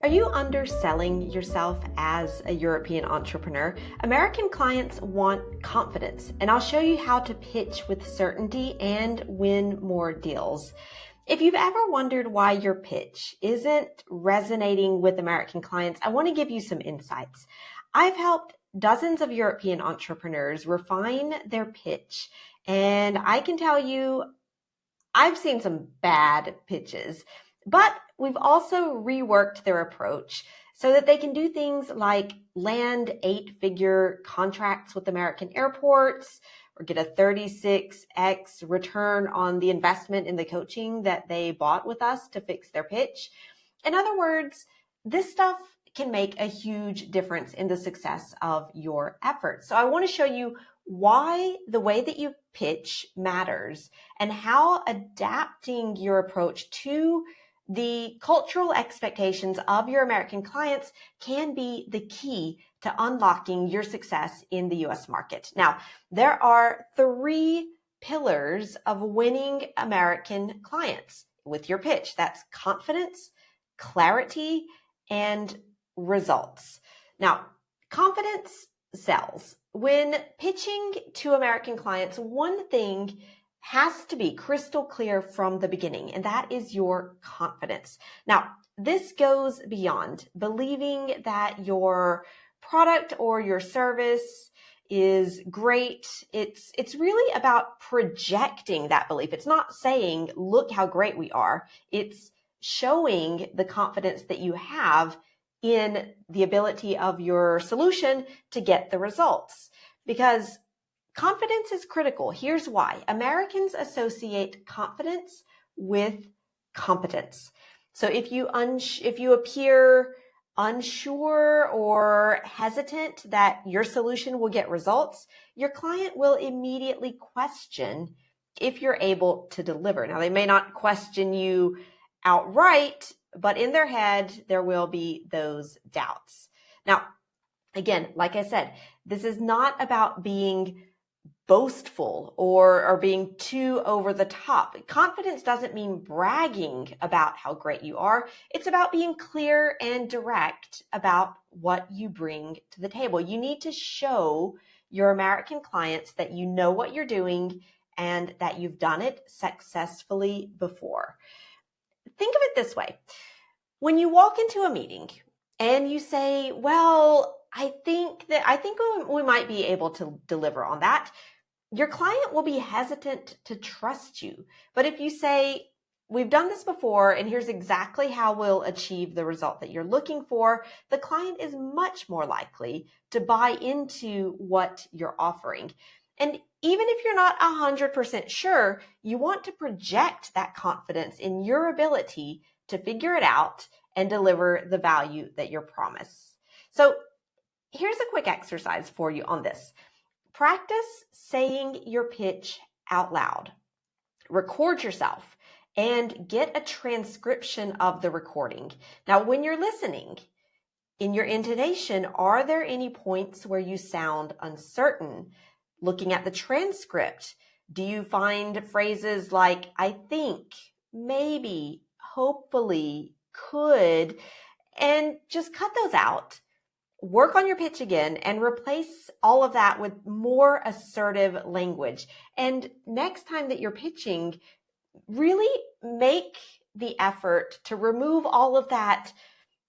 Are you underselling yourself as a European entrepreneur? American clients want confidence, and I'll show you how to pitch with certainty and win more deals. If you've ever wondered why your pitch isn't resonating with American clients, I want to give you some insights. I've helped dozens of European entrepreneurs refine their pitch, and I can tell you I've seen some bad pitches, but we've also reworked their approach so that they can do things like land 8-figure contracts with American airports or get a 36x return on the investment in the coaching that they bought with us to fix their pitch. In other words, this stuff can make a huge difference in the success of your efforts. So I want to show you why the way that you pitch matters and how adapting your approach to the cultural expectations of your American clients can be the key to unlocking your success in the US market. Now, there are 3 pillars of winning American clients with your pitch. That's confidence, clarity, and results. Now, confidence sells. When pitching to American clients, one thing has to be crystal clear from the beginning, and that is your confidence. Now, this goes beyond believing that your product or your service is great. It's really about projecting that belief. It's not saying, look how great we are. It's showing the confidence that you have in the ability of your solution to get the results. Because confidence is critical. Here's why. Americans associate confidence with competence. So if you appear unsure or hesitant that your solution will get results, your client will immediately question if you're able to deliver. Now, they may not question you outright, but in their head, there will be those doubts. Now, again, like I said, this is not about being boastful or being too over the top. Confidence doesn't mean bragging about how great you are. It's about being clear and direct about what you bring to the table. You need to show your American clients that you know what you're doing and that you've done it successfully before. Think of it this way. When you walk into a meeting and you say, well, I think we might be able to deliver on that, your client will be hesitant to trust you. But if you say, we've done this before and here's exactly how we'll achieve the result that you're looking for, the client is much more likely to buy into what you're offering. And even if you're not 100% sure, you want to project that confidence in your ability to figure it out and deliver the value that you're promised. So here's a quick exercise for you on this. Practice saying your pitch out loud. Record yourself and get a transcription of the recording. Now, when you're listening, in your intonation, are there any points where you sound uncertain? Looking at the transcript, do you find phrases like, I think, maybe, hopefully, could, and just cut those out. Work on your pitch again and replace all of that with more assertive language. And next time that you're pitching, really make the effort to remove all of that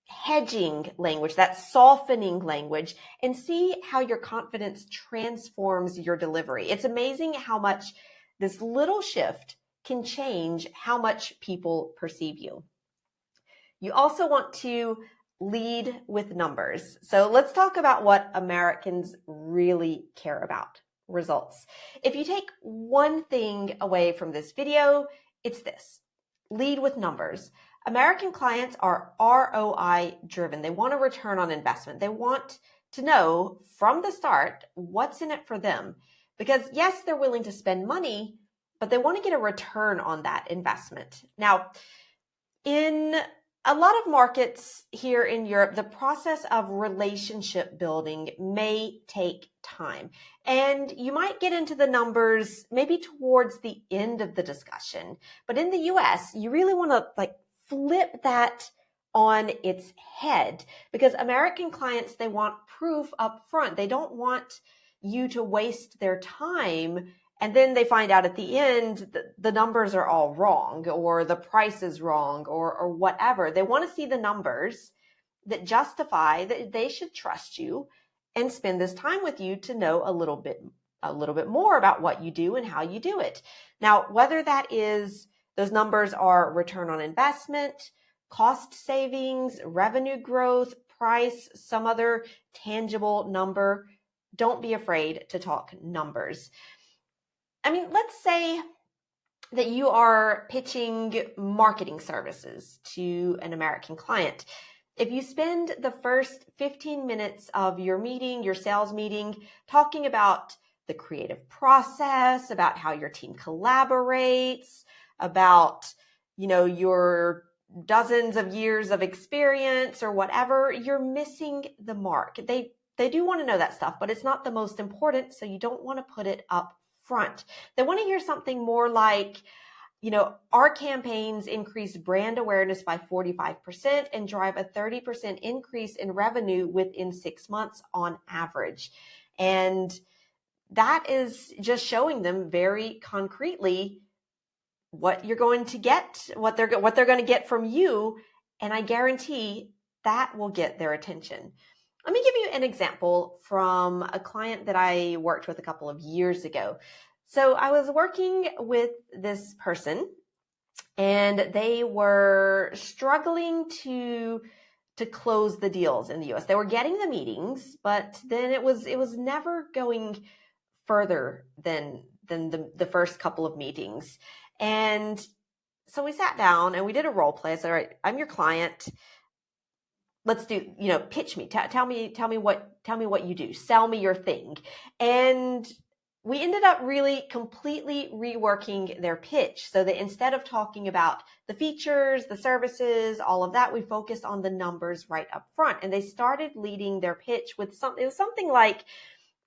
hedging language, that softening language, and see how your confidence transforms your delivery. It's amazing how much this little shift can change how much people perceive you. You also want to lead with numbers. So let's talk about what Americans really care about, results. If you take one thing away from this video, it's this: lead with numbers. American clients are ROI driven. They want a return on investment. They want to know from the start what's in it for them. Because yes, they're willing to spend money, but they want to get a return on that investment. Now, in a lot of markets here in Europe, the process of relationship building may take time. And you might get into the numbers maybe towards the end of the discussion. But in the US, you really want to flip that on its head, because American clients, they want proof up front. They don't want you to waste their time and then they find out at the end the numbers are all wrong, or the price is wrong, or whatever. They want to see the numbers that justify that they should trust you and spend this time with you to know a little bit more about what you do and how you do it. Now, whether that is those numbers are return on investment, cost savings, revenue growth, price, some other tangible number, don't be afraid to talk numbers. I mean, let's say that you are pitching marketing services to an American client. If you spend the first 15 minutes of your meeting, your sales meeting, talking about the creative process, about how your team collaborates, about, your dozens of years of experience or whatever, you're missing the mark. They do want to know that stuff, but it's not the most important, so you don't want to put it up front. They want to hear something more like, our campaigns increase brand awareness by 45% and drive a 30% increase in revenue within 6 months on average. And that is just showing them very concretely what you're going to get, what they're going to get from you. And I guarantee that will get their attention. Let me give you an example from a client that I worked with a couple of years ago. So I was working with this person and they were struggling to close the deals in the US. They were getting the meetings, but then it was never going further than the first couple of meetings. And so we sat down and we did a role play. I said, all right, I'm your client. Let's do, pitch me. Tell me what you do. Sell me your thing. And we ended up really completely reworking their pitch so that instead of talking about the features, the services, all of that, we focused on the numbers right up front. And they started leading their pitch with something like,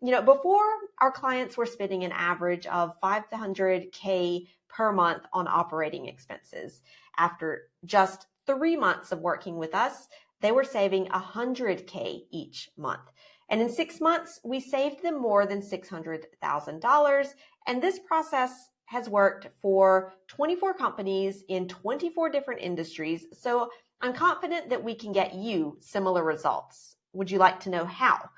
before our clients were spending an average of $500K per month on operating expenses. After just 3 months of working with us, they were saving $100K each month. And in 6 months, we saved them more than $600,000. And this process has worked for 24 companies in 24 different industries. So I'm confident that we can get you similar results. Would you like to know how?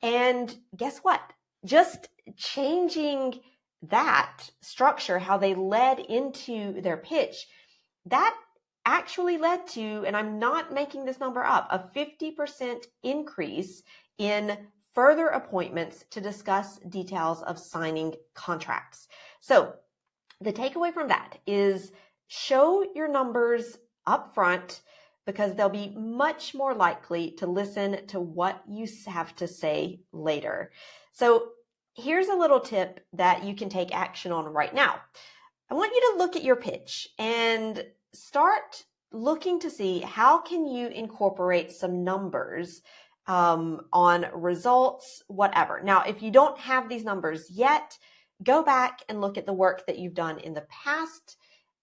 And guess what? Just changing that structure, how they led into their pitch, that actually led to, and I'm not making this number up, a 50% increase in further appointments to discuss details of signing contracts. So the takeaway from that is show your numbers up front, because they'll be much more likely to listen to what you have to say later. So here's a little tip that you can take action on right now. I want you to look at your pitch and start looking to see how can you incorporate some numbers on results, whatever. Now, if you don't have these numbers yet, go back and look at the work that you've done in the past,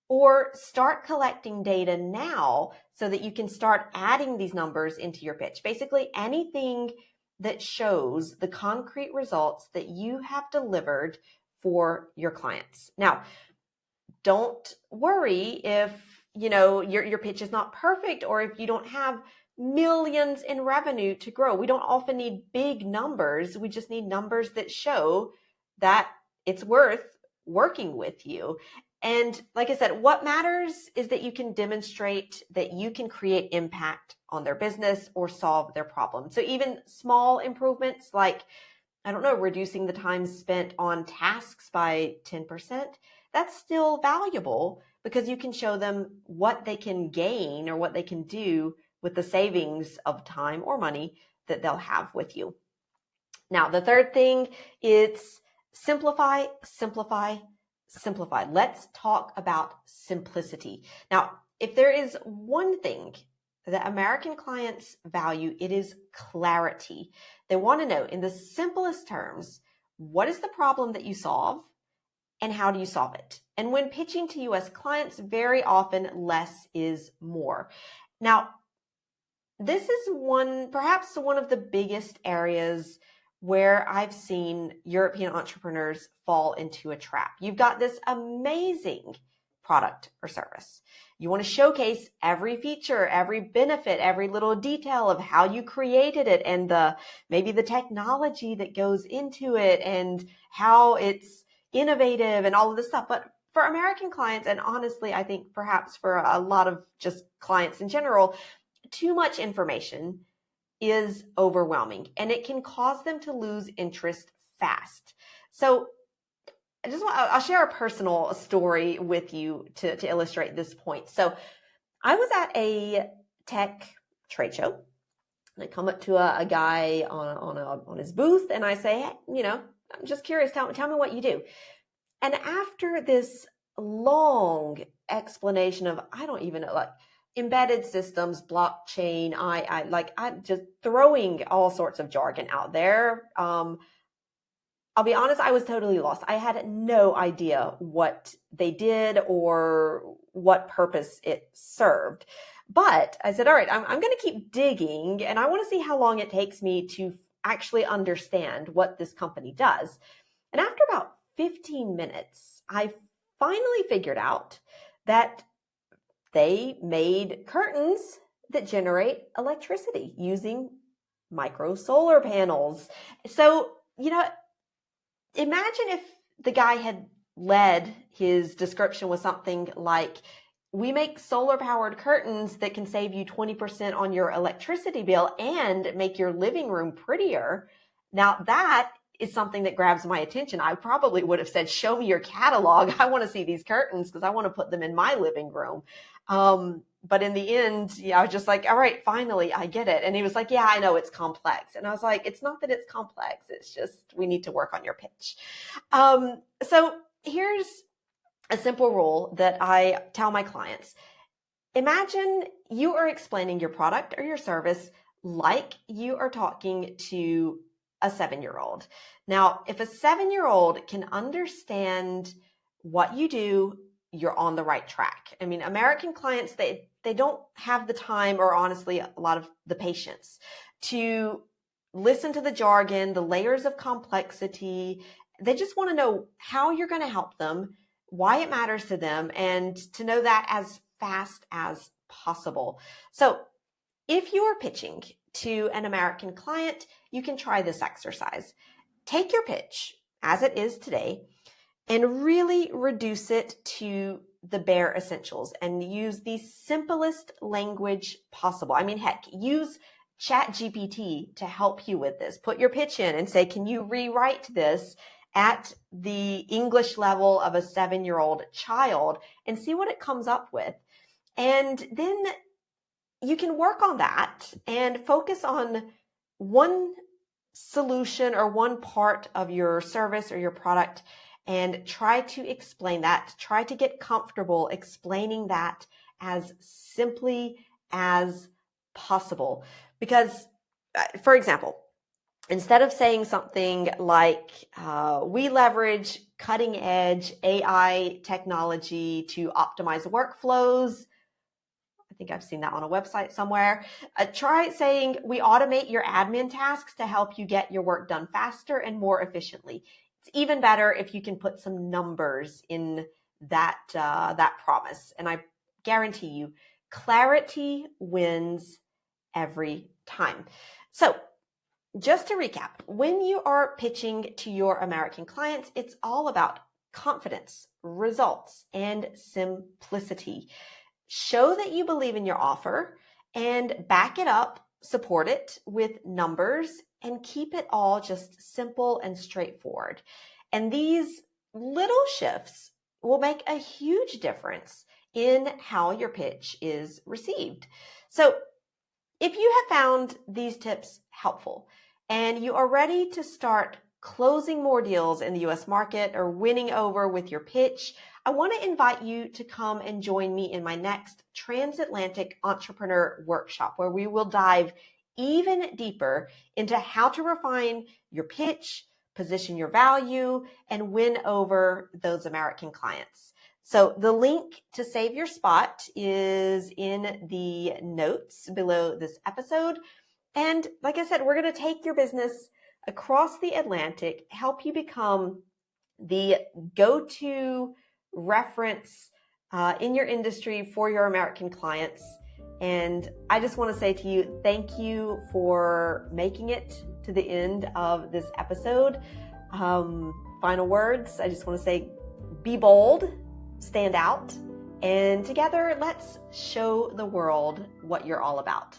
or start collecting data now so that you can start adding these numbers into your pitch. Basically, anything that shows the concrete results that you have delivered for your clients. Now, don't worry if, your pitch is not perfect, or if you don't have millions in revenue to grow. We don't often need big numbers. We just need numbers that show that it's worth working with you. And like I said, what matters is that you can demonstrate that you can create impact on their business or solve their problem. So even small improvements like, reducing the time spent on tasks by 10%, that's still valuable because you can show them what they can gain or what they can do with the savings of time or money that they'll have with you. Now, the third thing is simplify, simplify, simplify. Let's talk about simplicity. Now, if there is one thing that American clients value, it is clarity. They want to know in the simplest terms, what is the problem that you solve and how do you solve it? And when pitching to US clients, very often less is more. Now, This is perhaps one of the biggest areas where I've seen European entrepreneurs fall into a trap. You've got this amazing product or service. You want to showcase every feature, every benefit, every little detail of how you created it and maybe the technology that goes into it and how it's innovative and all of this stuff. But for American clients, and honestly, I think perhaps for a lot of just clients in general, too much information is overwhelming and it can cause them to lose interest fast. So I'll share a personal story with you to illustrate this point. So I was at a tech trade show and I come up to a guy on his booth and I say, hey, I'm just curious, tell me what you do. And after this long explanation of, I don't even know, like embedded systems, blockchain, I'm just throwing all sorts of jargon out there. I'll be honest, I was totally lost. I had no idea what they did or what purpose it served. But I said, all right, I'm going to keep digging and I want to see how long it takes me to actually understand what this company does. And after about 15 minutes, I finally figured out that they made curtains that generate electricity using micro solar panels. So, imagine if the guy had led his description with something like, we make solar powered curtains that can save you 20% on your electricity bill and make your living room prettier. Now that is something that grabs my attention. I probably would have said, show me your catalog. I want to see these curtains because I want to put them in my living room. But in the end, I was just like, all right, finally, I get it. And he was like, yeah, I know it's complex. And I was like, it's not that it's complex. It's just, we need to work on your pitch. So here's a simple rule that I tell my clients. Imagine you are explaining your product or your service like you are talking to a 7-year-old. Now, if a 7-year-old can understand what you do, you're on the right track. I mean, American clients, they don't have the time or honestly a lot of the patience to listen to the jargon, the layers of complexity. They just want to know how you're going to help them, why it matters to them, and to know that as fast as possible. So if you are pitching to an American client, you can try this exercise. Take your pitch as it is today and really reduce it to the bare essentials and use the simplest language possible. I mean, heck, use ChatGPT to help you with this. Put your pitch in and say, can you rewrite this at the English level of a 7-year-old child and see what it comes up with. And then you can work on that and focus on one solution or one part of your service or your product and try to explain that. Try to get comfortable explaining that as simply as possible. Because, for example, instead of saying something like, we leverage cutting edge AI technology to optimize workflows. I think I've seen that on a website somewhere. Try saying, we automate your admin tasks to help you get your work done faster and more efficiently. It's even better if you can put some numbers in that promise. And I guarantee you, clarity wins every time. So just to recap, when you are pitching to your American clients, it's all about confidence, results, and simplicity. Show that you believe in your offer and back it up, support it with numbers, and keep it all just simple and straightforward. And these little shifts will make a huge difference in how your pitch is received. So if you have found these tips helpful and you are ready to start closing more deals in the US market or winning over with your pitch, I want to invite you to come and join me in my next Transatlantic Entrepreneur Workshop, where we will dive even deeper into how to refine your pitch, position your value, and win over those American clients. So the link to save your spot is in the notes below this episode. And like I said, we're going to take your business across the Atlantic, help you become the go-to reference in your industry for your American clients. And I just want to say to you, thank you for making it to the end of this episode. Final words, I just want to say, be bold, stand out, and together let's show the world what you're all about.